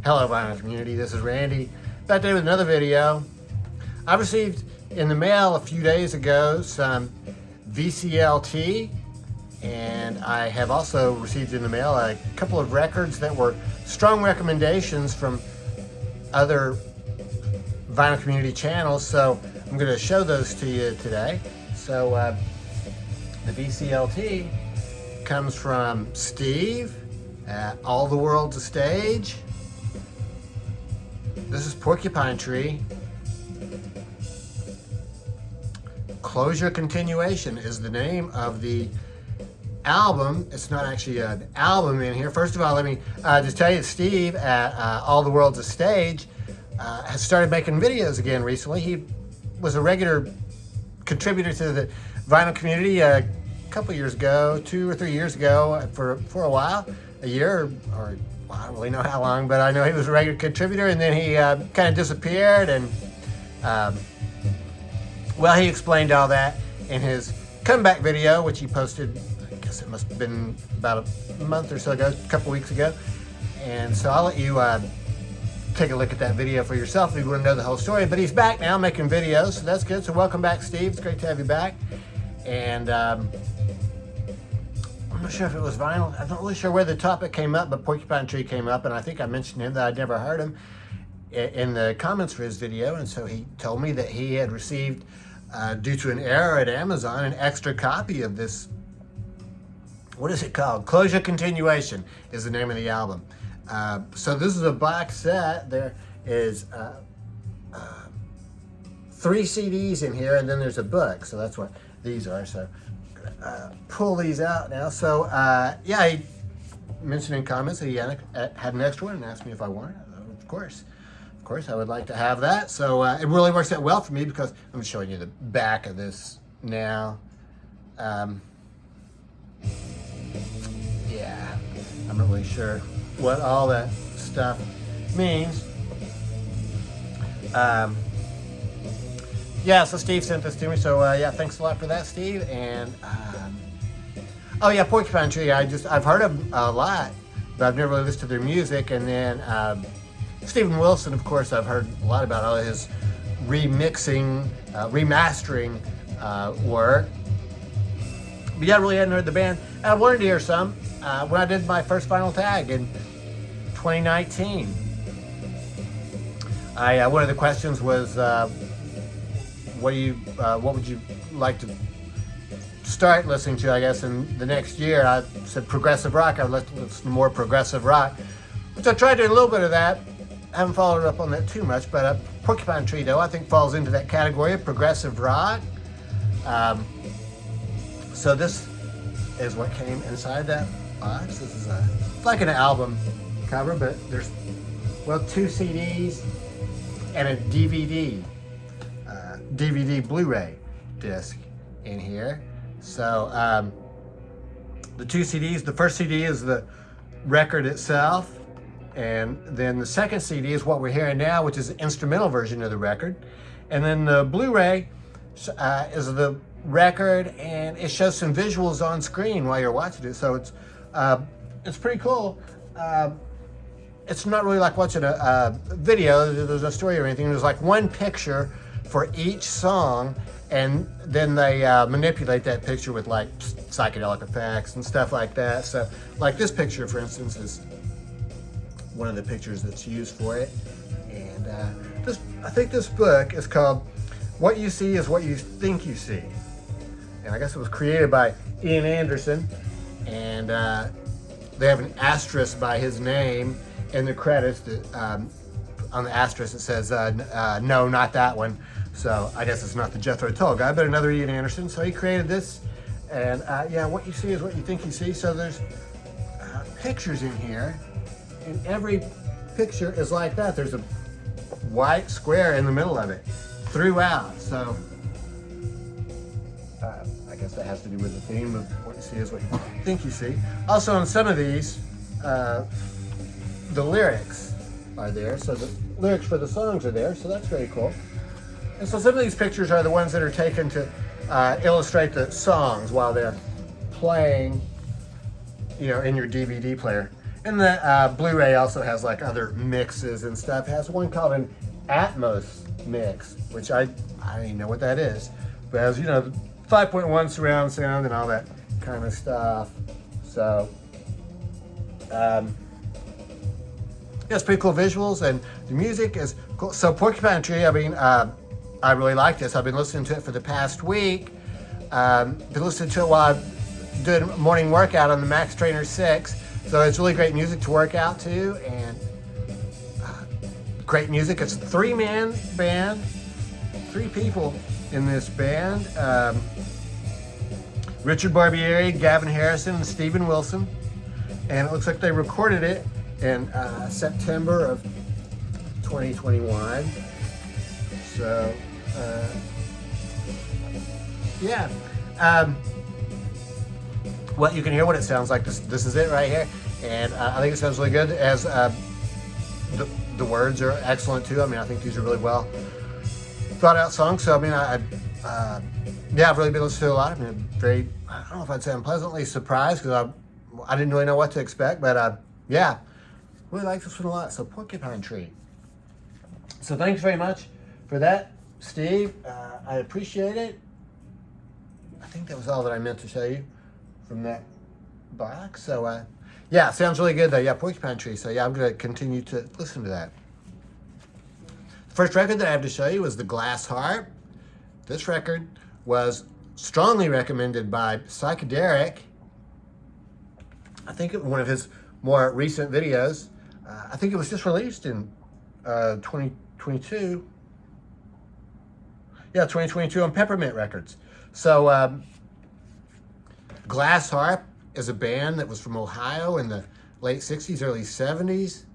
Hello vinyl community, this is Randy, back today with another video. I received in the mail a few days ago some VCLT, and I have also received in the mail a couple of records that were strong recommendations from other vinyl community channels, so I'm going to show those to you today. So the VCLT comes from Steve at All the World's a Stage. This is Porcupine Tree. Closure Continuation is the name of the album. It's not actually an album in here. First of all, let me just tell you, Steve at All the World's a Stage has started making videos again recently. He was a regular contributor to the vinyl community a couple years ago, 2 or 3 years ago, for a while, a year or I don't really know how long, but I know he was a regular contributor, and then he kind of disappeared, and well, he explained all that in his comeback video, which he posted, I guess it must have been about a month or so ago, a couple weeks ago. And so I'll let you take a look at that video for yourself if you want to know the whole story. But he's back now making videos, so that's good. So welcome back, Steve. It's great to have you back. And I'm not sure if it was vinyl. I'm not really sure where the topic came up, but Porcupine Tree came up, and I think I mentioned him that I'd never heard him in the comments for his video. And so he told me that he had received, due to an error at Amazon, an extra copy of this. What is it called? Closure Continuation is the name of the album. So this is a box set. There is 3 CDs in here, and then there's a book. So that's what these are. So pull these out now. So yeah, he mentioned in comments that he had an extra one and asked me if I wanted it. Of course I would like to have that. So it really works out well for me, because I'm showing you the back of this now. Yeah, I'm not really sure what all that stuff means. Yeah, so Steve sent this to me, so yeah, thanks a lot for that, Steve. And oh yeah, Porcupine Tree, I've heard of a lot, but I've never really listened to their music. And then Stephen Wilson, of course, I've heard a lot about all of his remixing, remastering work. But yeah, I really hadn't heard the band. I wanted to hear some when I did my first vinyl tag in 2019. One of the questions was, what would you like to start listening to, I guess, in the next year? I said progressive rock. I would like to listen to more progressive rock, which I tried doing a little bit of that. I haven't followed up on that too much, but Porcupine Tree, though, I think falls into that category of progressive rock. So this is what came inside that box. This is like an album cover, but there's, well, 2 CDs and a DVD Blu-ray disc in here. So the 2 CDs, the first CD is the record itself, and then the second CD is what we're hearing now, which is the instrumental version of the record. And then the Blu-ray is the record, and it shows some visuals on screen while you're watching it. So it's pretty cool. It's not really like watching a video. There's no story or anything. There's like one picture for each song, and then they manipulate that picture with like psychedelic effects and stuff like that. So like this picture, for instance, is one of the pictures that's used for it. And I think this book is called What You See Is What You Think You See. And I guess it was created by Ian Anderson, and they have an asterisk by his name in the credits. On the asterisk it says, no, not that one. So I guess it's not the Jethro Tull guy, but another Ian Anderson. So he created this, and yeah, what you see is what you think you see. So there's pictures in here, and every picture is like that. There's a white square in the middle of it throughout. So I guess that has to do with the theme of what you see is what you think you see. Also, on some of these, the lyrics are there. So the lyrics for the songs are there. So that's very cool. And so some of these pictures are the ones that are taken to illustrate the songs while they're playing, you know, in your DVD player. And the Blu-ray also has like other mixes and stuff. It has one called an Atmos mix, which I don't even know what that is. But it has, you know, 5.1 surround sound and all that kind of stuff. So, yeah, it's pretty cool visuals, and the music is cool. So Porcupine Tree, I mean, I really like this. I've been listening to it for the past week. Been listening to it while I'm doing a morning workout on the Max Trainer 6. So it's really great music to work out to, and great music. It's a 3-man band, 3 people in this band. Richard Barbieri, Gavin Harrison, and Steven Wilson. And it looks like they recorded it in September of 2021. So, yeah. Well, you can hear what it sounds like. This is it right here. And I think it sounds really good. As the words are excellent too. I mean, I think these are really well thought out songs. So, I mean, yeah, I've really been listening to a lot. I mean, I don't know if I'd say I'm pleasantly surprised, because I didn't really know what to expect. But yeah, really like this one a lot. So Porcupine Tree. So thanks very much for that, Steve. I appreciate it. I think that was all that I meant to show you from that box. So yeah, sounds really good though. Yeah, Porcupine Tree. So yeah, I'm going to continue to listen to that. First record that I have to show you is the Glass Harp. This record was strongly recommended by Psychedelic. I think one of his more recent videos. I think it was just released in 2022. Yeah, 2022 on Peppermint Records. So Glass Harp is a band that was from Ohio in the late 60s, early 70s.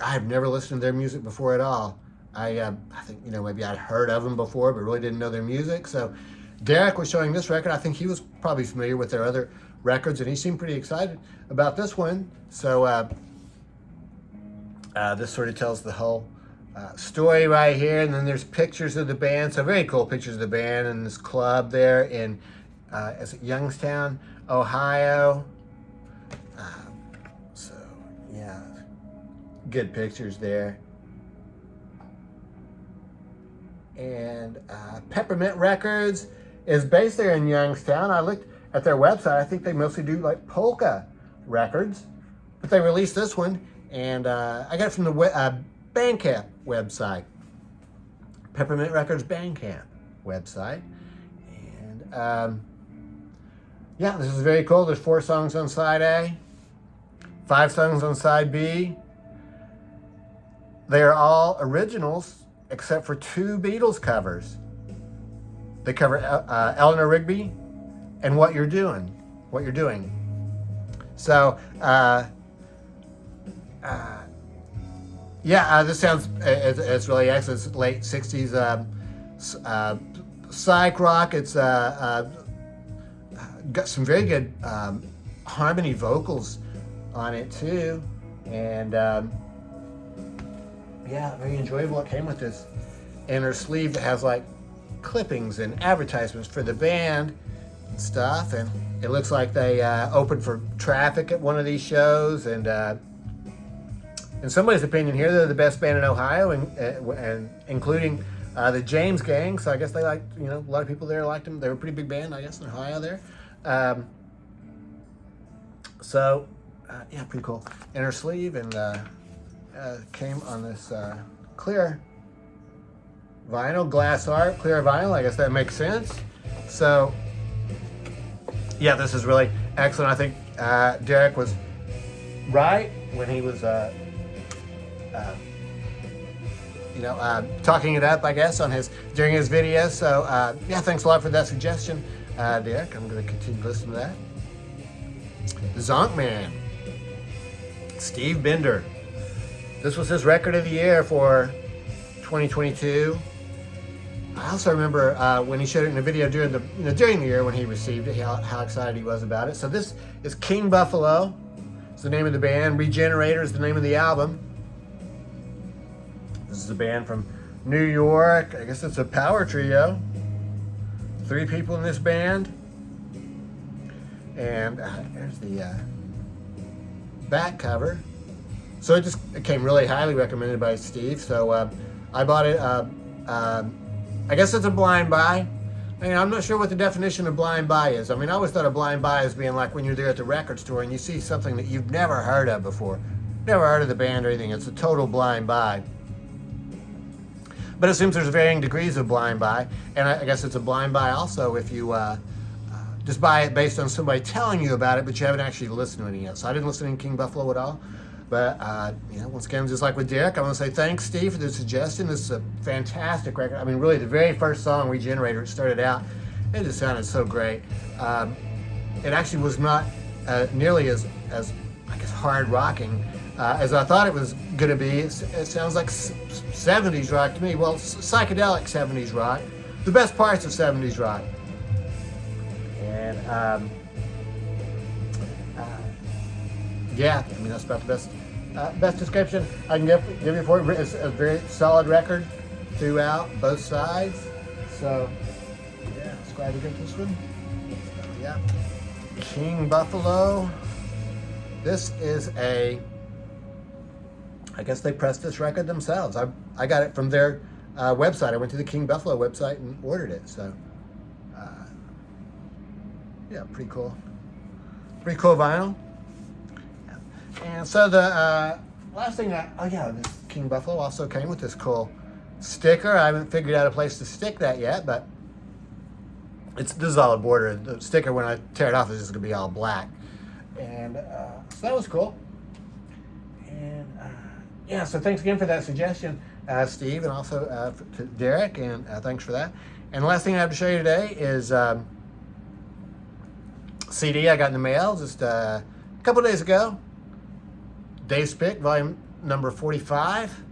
I have never listened to their music before at all. I think, you know, maybe I'd heard of them before, but really didn't know their music. So Derek was showing this record. I think he was probably familiar with their other records, and he seemed pretty excited about this one. So this sort of tells the whole story right here. And then there's pictures of the band. So very cool pictures of the band in this club there in is it Youngstown, Ohio. So yeah, good pictures there. And Peppermint Records is based there in Youngstown. I looked at their website. I think they mostly do like polka records, but they released this one, and I got it from the Bandcamp website, Peppermint Records Bandcamp website. And yeah, this is very cool. There's 4 songs on side A, 5 songs on side B. They are all originals, except for 2 Beatles covers. They cover Eleanor Rigby and What You're Doing. So, yeah, this sounds, it's really excellent. It's late 60s psych rock. It's got some very good harmony vocals on it too. And yeah, very enjoyable. It came with this inner sleeve that has like clippings and advertisements for the band and stuff. And it looks like they opened for Traffic at one of these shows. And in somebody's opinion here, they're the best band in Ohio, and including the James Gang. So I guess they liked, you know, a lot of people there liked them. They were a pretty big band, I guess, in Ohio there. So yeah, pretty cool inner sleeve, and came on this clear vinyl, Glass Harp, clear vinyl. I guess that makes sense. So yeah, this is really excellent. I think Derek was right when he was you know, talking it up, I guess, during his video. So yeah, thanks a lot for that suggestion, Derek. I'm going to continue listening to that. The Zonk Man, Steve Bender. This was his record of the year for 2022. I also remember when he showed it in a video during the year when he received it, how excited he was about it. So this is King Buffalo. It's the name of the band. Regenerator is the name of the album. This is a band from New York. I guess it's a power trio. 3 people in this band. And there's the back cover. So it came really highly recommended by Steve. So I bought it. I guess it's a blind buy. I mean, I'm not sure what the definition of blind buy is. I mean, I always thought of blind buy as being like when you're there at the record store and you see something that you've never heard of before. Never heard of the band or anything. It's a total blind buy. But it seems there's varying degrees of blind buy. And I guess it's a blind buy also if you just buy it based on somebody telling you about it, but you haven't actually listened to it yet. So I didn't listen to King Buffalo at all. But, once again, just like with Derek, I want to say thanks, Steve, for the suggestion. This is a fantastic record. I mean, really, the very first song, Regenerator, it started out, it just sounded so great. It actually was not nearly as I guess, hard rocking as I thought it was going to be. It sounds like 70s rock to me. Well, psychedelic 70s rock. The best parts of 70s rock. And, yeah, I mean, that's about the best description I can give you for it. It's a very solid record throughout, both sides. So, yeah, let's glad to get this one. So, yeah, King Buffalo. This is I guess they pressed this record themselves. I got it from their website. I went to the King Buffalo website and ordered it. So, yeah, pretty cool. Pretty cool vinyl. And so the last thing this King Buffalo also came with this cool sticker. I haven't figured out a place to stick that yet, but this is all a border. The sticker, when I tear it off, is just going to be all black. And so that was cool. And so thanks again for that suggestion, Steve, and also to Derek, and thanks for that. And the last thing I have to show you today is CD I got in the mail just a couple days ago. Dave's Pick, volume number 45.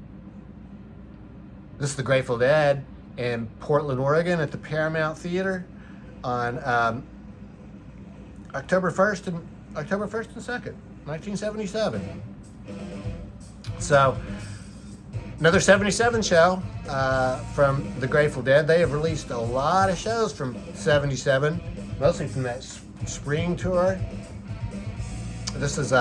This is the Grateful Dead in Portland, Oregon at the Paramount Theater on October 1st and 2nd, 1977. So, another 77 show from the Grateful Dead. They have released a lot of shows from 77, mostly from that spring tour. This is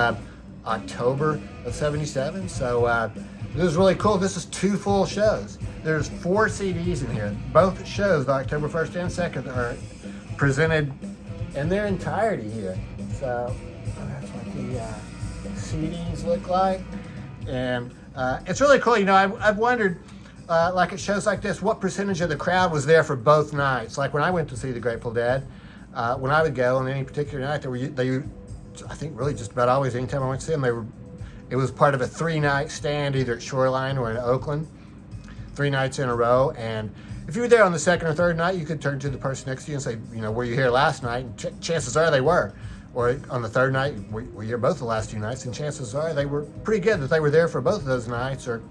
October of 77, so this is really cool. This is 2 full shows. There's 4 CDs in here. Both shows, the October 1st and 2nd, are presented in their entirety here. So that's what the CDs look like. And it's really cool. You know, I've wondered, like at shows like this, what percentage of the crowd was there for both nights. Like when I went to see the Grateful Dead, when I would go on any particular night, I think really just about always, anytime I went to see them, it was part of a 3-night stand, either at Shoreline or in Oakland, 3 nights in a row. And if you were there on the 2nd or 3rd night, you could turn to the person next to you and say, were you here last night? And chances are they were. Or on the 3rd night, were you here both the last 2 nights? And chances are they were pretty good that they were there for both of those nights, or,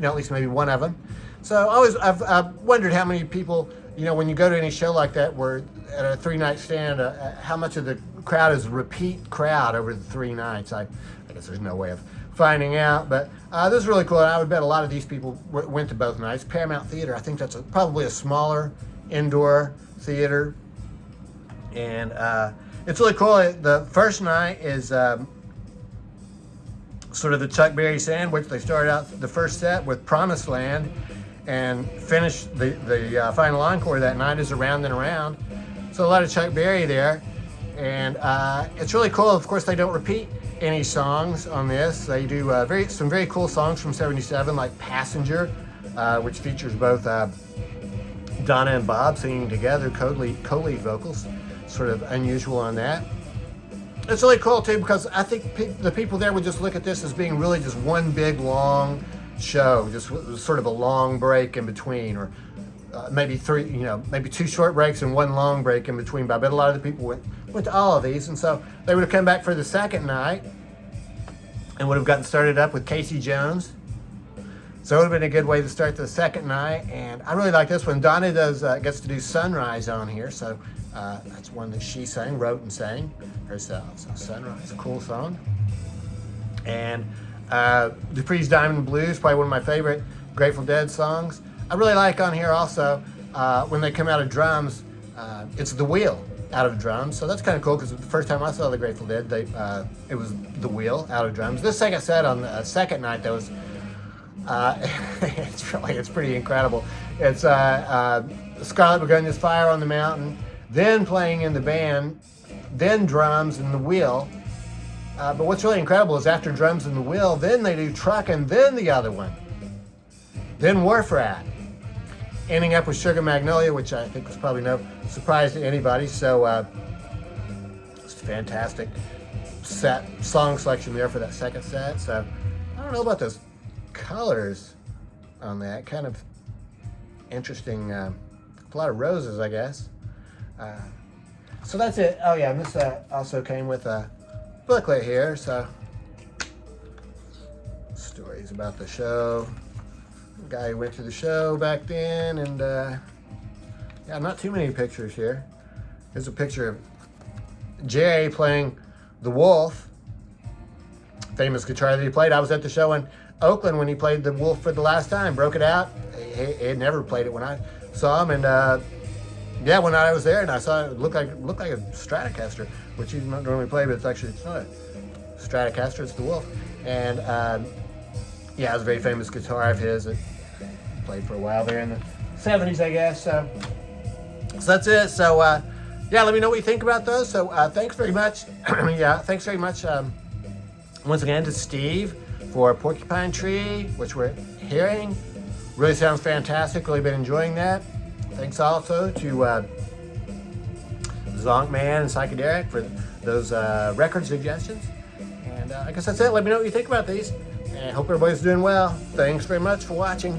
at least maybe one of them. So I've wondered how many people, when you go to any show like that, where at a 3-night stand, how much of the crowd is repeat crowd over the 3 nights. I guess there's no way of finding out, but this is really cool. And I would bet a lot of these people went to both nights. Paramount Theater, I think that's probably a smaller indoor theater, and it's really cool. The first night is sort of the Chuck Berry sandwich. They started out the first set with Promised Land, and finished the final encore that night is Around and Around. So a lot of Chuck Berry there. And it's really cool. Of course, they don't repeat any songs on this. They do some very cool songs from 77, like Passenger, which features both Donna and Bob singing together, co-lead vocals. Sort of unusual on that. It's really cool, too, because I think the people there would just look at this as being really just one big, long show, just sort of a long break in between, or maybe 3, maybe 2 short breaks and 1 long break in between. But I bet a lot of the people went to all of these, and so they would have come back for the 2nd night and would have gotten started up with Casey Jones. So it would have been a good way to start the 2nd night, and I really like this one. Donna gets to do Sunrise on here, so that's one that she wrote and sang herself. So Sunrise, a cool song. And Dupree's Diamond Blues, probably one of my favorite Grateful Dead songs. I really like on here also, when they come out of drums, it's The Wheel. out of drums. So that's kind of cool because the first time I saw the Grateful Dead, it was the wheel out of drums. This second set on the second night, that was it's pretty incredible. It's Scarlet Begonia's Fire on the Mountain, then playing in the band, then drums and the wheel. But what's really incredible is after drums and the wheel, then they do Truck and then the other one. Then Wharf Rat. Ending up with Sugar Magnolia, which I think was probably no surprise to anybody. So it's a fantastic song selection there for that second set. So I don't know about those colors on that. Kind of interesting. A lot of roses, I guess. So that's it. Oh yeah, and this also came with a booklet here. So stories about the show. Guy who went to the show back then, and yeah, not too many pictures here. Here's a picture of Jay playing the Wolf, famous guitar that he played. I was at the show in Oakland when he played the Wolf for the last time. Broke it out. He had never played it when I saw him, and yeah, when I was there and I saw it, looked like a Stratocaster, which he doesn't normally play, but it's not a Stratocaster. It's the Wolf, and yeah, it was a very famous guitar of his. It played for a while there in the 70s, I guess. So that's it. So yeah, let me know what you think about those. So thanks very much. Yeah, thanks very much once again to Steve for Porcupine Tree, which we're hearing. Really sounds fantastic. Really been enjoying that. Thanks also to Zonk Man and Psychedelic for those record suggestions. And I guess that's it. Let me know what you think about these. And I hope everybody's doing well. Thanks very much for watching.